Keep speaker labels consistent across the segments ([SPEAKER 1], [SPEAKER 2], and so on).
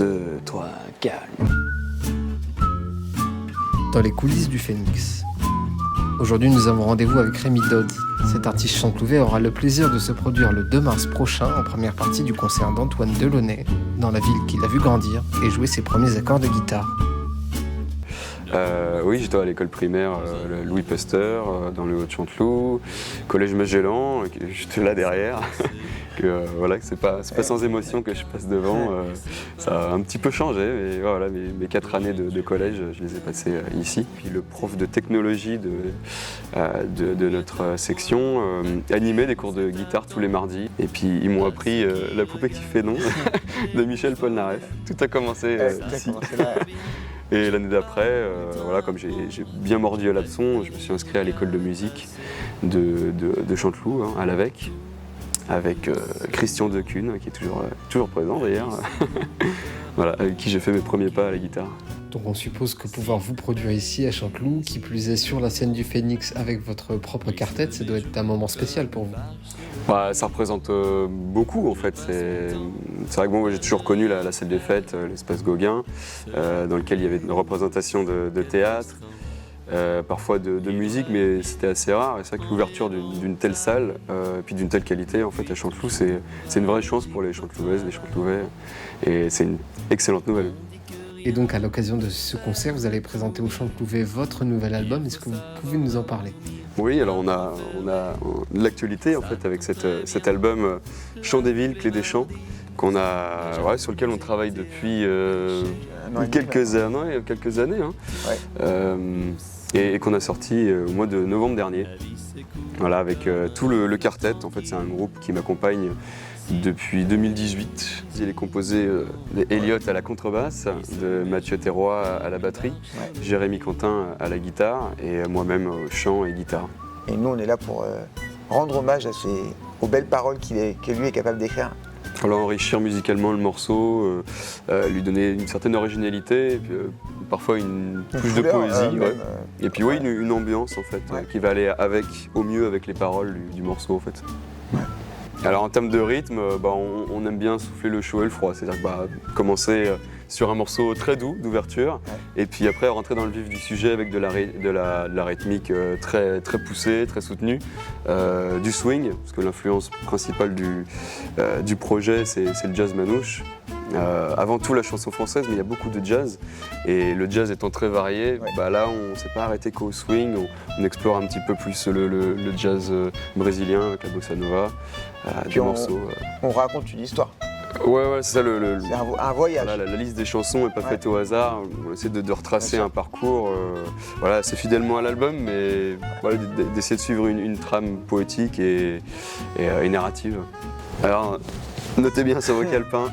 [SPEAKER 1] 2, 3, calme.
[SPEAKER 2] Dans les coulisses du Phénix. Aujourd'hui, nous avons rendez-vous avec Rémi Dodds. Cet artiste chantelouvet aura le plaisir de se produire le 2 mars prochain en première partie du concert d'Antoine Delaunay, dans la ville qu'il a vu grandir et jouer ses premiers accords de guitare.
[SPEAKER 1] Oui, j'étais à l'école primaire Louis Pasteur, dans le Haut-de-Chanteloup, collège Magellan, j'étais là derrière. Voilà, que c'est pas sans émotion que je passe devant. Ça a un petit peu changé, mais voilà, mes 4 années de collège, je les ai passées ici. Puis le prof de technologie de notre section animait des cours de guitare tous les mardis. Et puis ils m'ont appris La poupée qui fait non de Michel Polnareff. Tout a commencé ici. Et l'année d'après, voilà, comme j'ai bien mordu à l'hameçon, je me suis inscrit à l'école de musique de Chanteloup, à l'AVEC, avec Christian Decune, qui est toujours présent d'ailleurs, voilà, avec qui j'ai fait mes premiers pas à la guitare.
[SPEAKER 2] Donc on suppose que pouvoir vous produire ici à Chanteloup, qui plus est sur la scène du Phénix avec votre propre quartet, ça doit être un moment spécial pour vous.
[SPEAKER 1] Bah, ça représente beaucoup en fait. C'est vrai que bon, j'ai toujours connu la salle des fêtes, l'espace Gauguin, dans lequel il y avait une représentation de théâtre, parfois de musique, mais c'était assez rare. Et c'est vrai que l'ouverture d'une telle salle, et puis d'une telle qualité en fait à Chanteloup, c'est une vraie chance pour les Chantelouaises, les Chantelouvais, et c'est une excellente nouvelle.
[SPEAKER 2] Et donc à l'occasion de ce concert, vous allez présenter aux Chantelouvais votre nouvel album. Est-ce que vous pouvez nous en parler ?
[SPEAKER 1] Oui, alors on a l'actualité en fait avec cet album Chants des villes, Clés des champs, sur lequel on travaille depuis quelques années, hein, et qu'on a sorti au mois de novembre dernier. Voilà, avec tout le quartet. En fait, c'est un groupe qui m'accompagne depuis 2018. Il est composé d'Eliott à la contrebasse, de Mathieu Terrois à la batterie, Jérémy Quentin à la guitare et moi-même au chant et guitare.
[SPEAKER 3] Et nous, on est là pour rendre hommage aux belles paroles que lui est capable d'écrire.
[SPEAKER 1] Alors enrichir musicalement le morceau, lui donner une certaine originalité, et puis, parfois une touche de poésie, et puis une ambiance en fait, qui va aller au mieux avec les paroles du morceau en fait. Ouais. Alors en termes de rythme, on aime bien souffler le chaud et le froid, c'est-à-dire commencer sur un morceau très doux d'ouverture, et puis après rentrer dans le vif du sujet avec de la rythmique très poussée, très soutenue, du swing, parce que l'influence principale du projet c'est le jazz manouche. Avant tout la chanson française, mais il y a beaucoup de jazz, et le jazz étant très varié, là on ne s'est pas arrêté qu'au swing, on explore un petit peu plus le jazz brésilien avec la bossa nova, des morceaux.
[SPEAKER 3] On raconte une histoire.
[SPEAKER 1] Ouais, c'est ça
[SPEAKER 3] c'est un voyage.
[SPEAKER 1] Voilà, la liste des chansons n'est pas faite au hasard, on essaie de retracer un parcours, c'est fidèlement à l'album, mais d'essayer de suivre une trame poétique et narrative. Alors, notez bien sur vos calepins,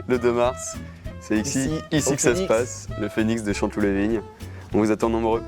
[SPEAKER 1] le 2 mars, c'est ici que ça se passe, le Phénix de Chanteloup-les-Vignes. On vous attend nombreux.